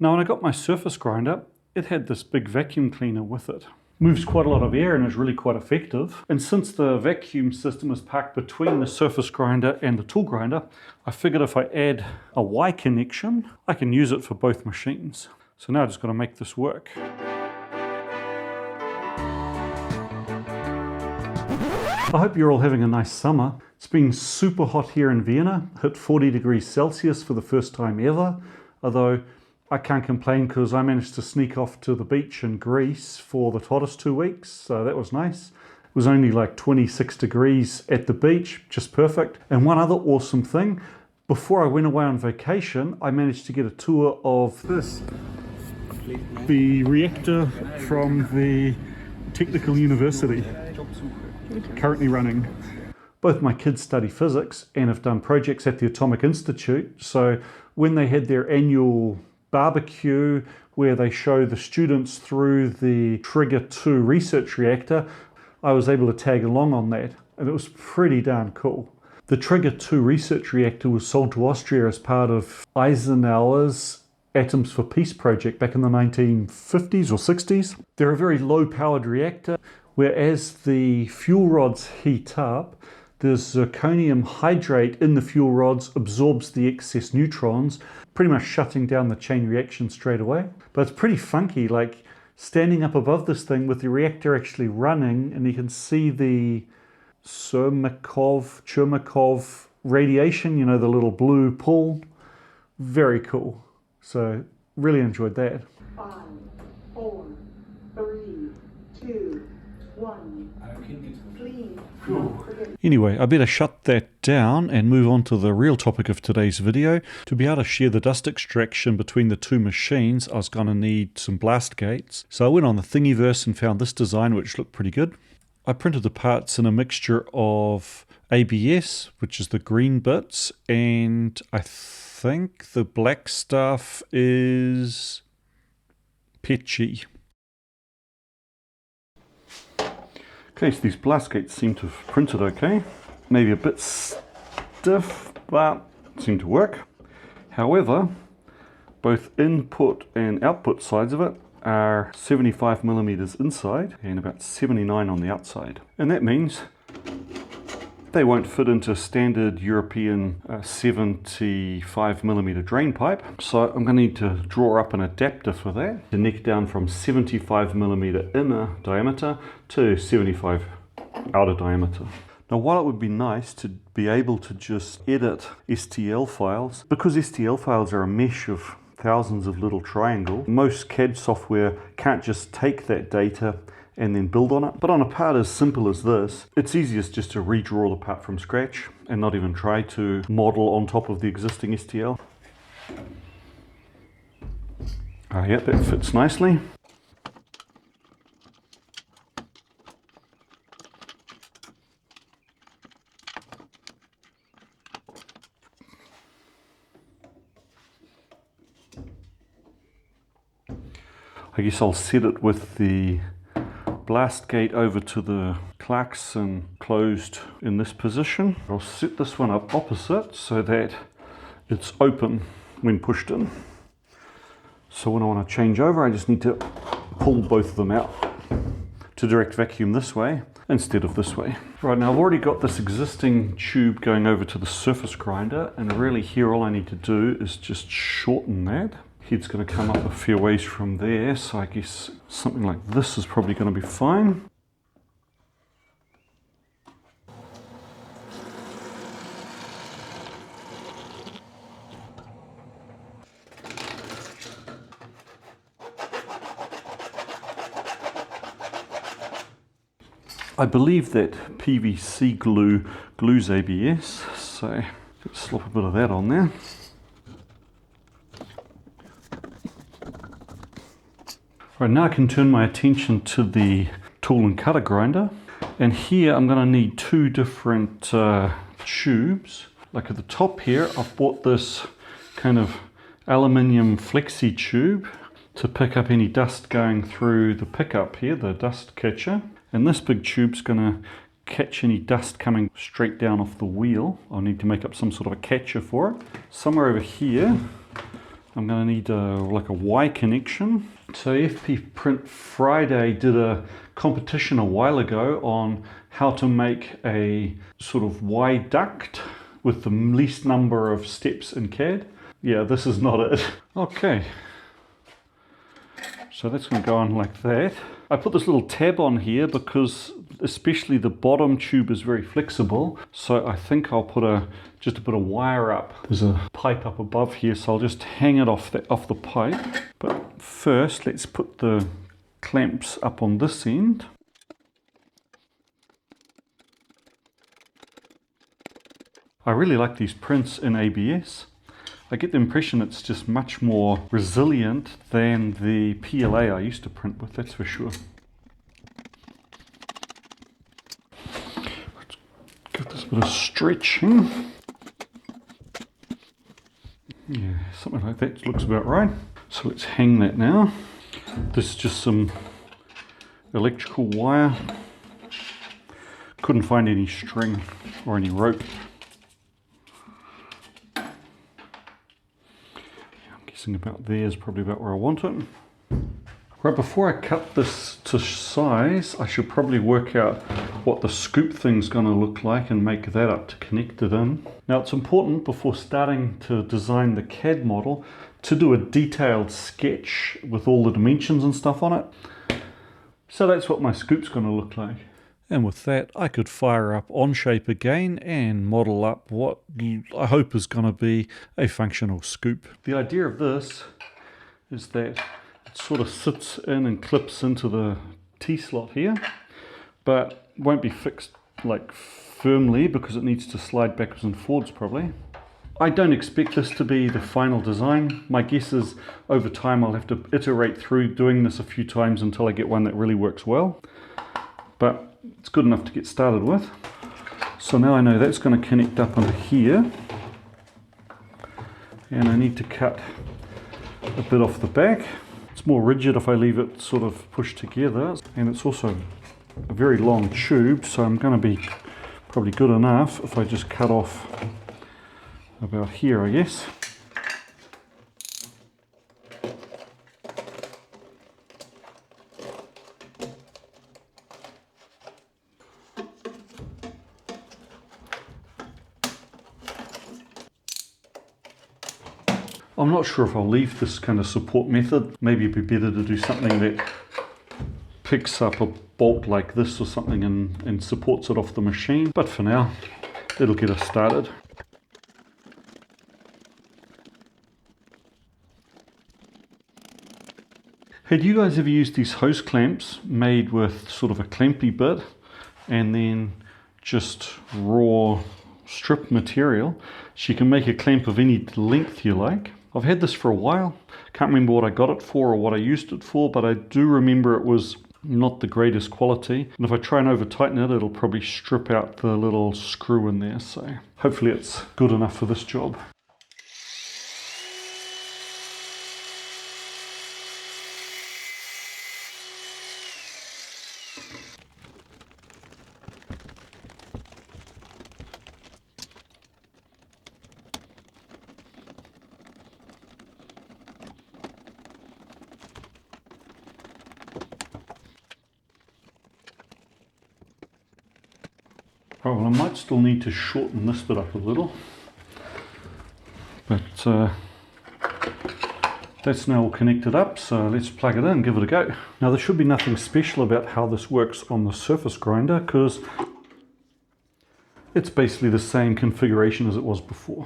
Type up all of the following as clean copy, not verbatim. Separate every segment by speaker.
Speaker 1: Now when I got my surface grinder, it had this big vacuum cleaner with it. Moves quite a lot of air and is really quite effective. And since the vacuum system is parked between the surface grinder and the tool grinder, I figured if I add a Y connection, I can use it for both machines. So now I just got to make this work. I hope you're all having a nice summer. It's been super hot here in Vienna, hit 40 degrees Celsius for the first time ever, although I can't complain because I managed to sneak off to the beach in Greece for the hottest 2 weeks, so that was nice. It was only like 26 degrees at the beach, just perfect. And one other awesome thing, before I went away on vacation, I managed to get a tour of this, the reactor from the Technical University, currently running. Both my kids study physics and have done projects at the Atomic Institute, so when they had their annual barbecue where they show the students through the TRIGA research reactor, I was able to tag along on that, and it was pretty darn cool. The TRIGA research reactor was sold to Austria as part of Eisenhower's Atoms for Peace project back in the 1950s or 60s. They're a very low-powered reactor, where as the fuel rods heat up, the zirconium hydrate in the fuel rods absorbs the excess neutrons, pretty much shutting down the chain reaction straight away. But it's pretty funky, like standing up above this thing with the reactor actually running, and you can see the Chermakov radiation, you know, the little blue pool. Very cool. So really enjoyed that.
Speaker 2: 5, 4, 3, 2, 1. Please.
Speaker 1: Anyway, I better shut that down and move on to the real topic of today's video. To be able to share the dust extraction between the two machines, I was going to need some blast gates. So I went on the Thingiverse and found this design, which looked pretty good. I printed the parts in a mixture of ABS, which is the green bits, and I think the black stuff is Petchy. Okay, so these blast gates seem to have printed okay. Maybe a bit stiff, but seem to work. However, both input and output sides of it are 75 millimeters inside and about 79 on the outside. And that means they won't fit into standard European 75 millimeter drain pipe. So I'm going to need to draw up an adapter for that to neck down from 75 millimeter inner diameter to 75 outer diameter. Now, while it would be nice to be able to just edit STL files, because STL files are a mesh of thousands of little triangles, most CAD software can't just take that data and then build on it. But on a part as simple as this, it's easiest just to redraw the part from scratch and not even try to model on top of the existing STL. Yeah, that fits nicely. I guess I'll set it with the blast gate over to the klaxon closed in this position. I'll set this one up opposite so that it's open when pushed in. So when I want to change over, I just need to pull both of them out to direct vacuum this way instead of this way. Right, now I've already got this existing tube going over to the surface grinder, and really here all I need to do is just shorten that. Head's going to come up a fair ways from there, so I guess something like this is probably going to be fine. I believe that PVC glue glues ABS, so let's slop a bit of that on there. Right, now I can turn my attention to the tool and cutter grinder, and here I'm going to need two different tubes. Like at the top here, I've bought this kind of aluminium flexi tube to pick up any dust going through the pickup here, the dust catcher. And this big tube's going to catch any dust coming straight down off the wheel. I'll need to make up some sort of a catcher for it. Somewhere over here, I'm going to need like a Y connection. So FP Print Friday did a competition a while ago on how to make a sort of Y duct with the least number of steps in CAD. Yeah, this is not it. Okay. So that's going to go on like that. I put this little tab on here because especially the bottom tube is very flexible. So I think I'll put just a bit of wire up. There's a pipe up above here, so I'll just hang it off the pipe. But first, let's put the clamps up on this end. I really like these prints in ABS. I get the impression it's just much more resilient than the PLA I used to print with, that's for sure. Let's give this a bit of stretching. Yeah, something like that looks about right. So let's hang that now. This is just some electrical wire. Couldn't find any string or any rope. About there is probably about where I want it. Right, before I cut this to size, I should probably work out what the scoop thing's going to look like and make that up to connect it in. Now it's important before starting to design the CAD model to do a detailed sketch with all the dimensions and stuff on it. So that's what my scoop's going to look like. And with that, I could fire up Onshape again and model up what I hope is going to be a functional scoop. The idea of this is that it sort of sits in and clips into the T-slot here, but won't be fixed like firmly because it needs to slide backwards and forwards probably. I don't expect this to be the final design. My guess is over time I'll have to iterate through doing this a few times until I get one that really works well. But it's good enough to get started with. So now I know that's going to connect up into here, and I need to cut a bit off the back. It's more rigid if I leave it sort of pushed together, and it's also a very long tube, so I'm going to be probably good enough if I just cut off about here, I guess. I'm not sure if I'll leave this kind of support method. Maybe it'd be better to do something that picks up a bolt like this or something and supports it off the machine. But for now, it'll get us started. Had you guys ever used these hose clamps made with sort of a clampy bit and then just raw strip material? So you can make a clamp of any length you like. I've had this for a while. Can't remember what I got it for or what I used it for, but I do remember it was not the greatest quality. And if I try and over tighten it, it'll probably strip out the little screw in there. So hopefully it's good enough for this job. Oh, well, I might still need to shorten this bit up a little, but that's now all connected up, so let's plug it in and give it a go. Now there should be nothing special about how this works on the surface grinder because it's basically the same configuration as it was before.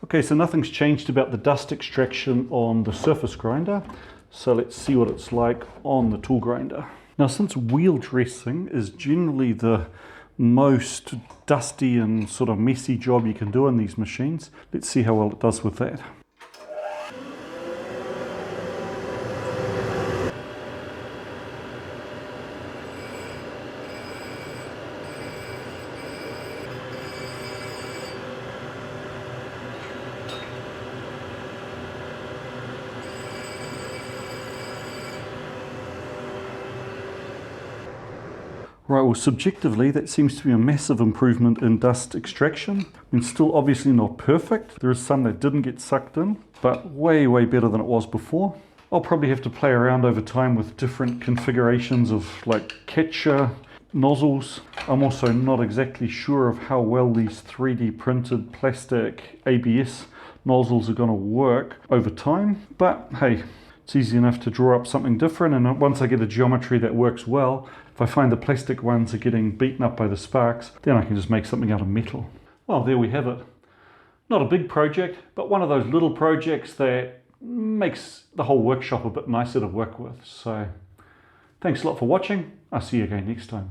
Speaker 1: Okay, so nothing's changed about the dust extraction on the surface grinder. So let's see what it's like on the tool grinder. Now, since wheel dressing is generally the most dusty and sort of messy job you can do on these machines, let's see how well it does with that. Right, well, subjectively, that seems to be a massive improvement in dust extraction. It's still obviously not perfect. There is some that didn't get sucked in, but way, way better than it was before. I'll probably have to play around over time with different configurations of like catcher nozzles. I'm also not exactly sure of how well these 3D printed plastic ABS nozzles are going to work over time, but hey, it's easy enough to draw up something different, and once I get a geometry that works well, if I find the plastic ones are getting beaten up by the sparks, then I can just make something out of metal. Well, there we have it. Not a big project, but one of those little projects that makes the whole workshop a bit nicer to work with. So thanks a lot for watching. I'll see you again next time.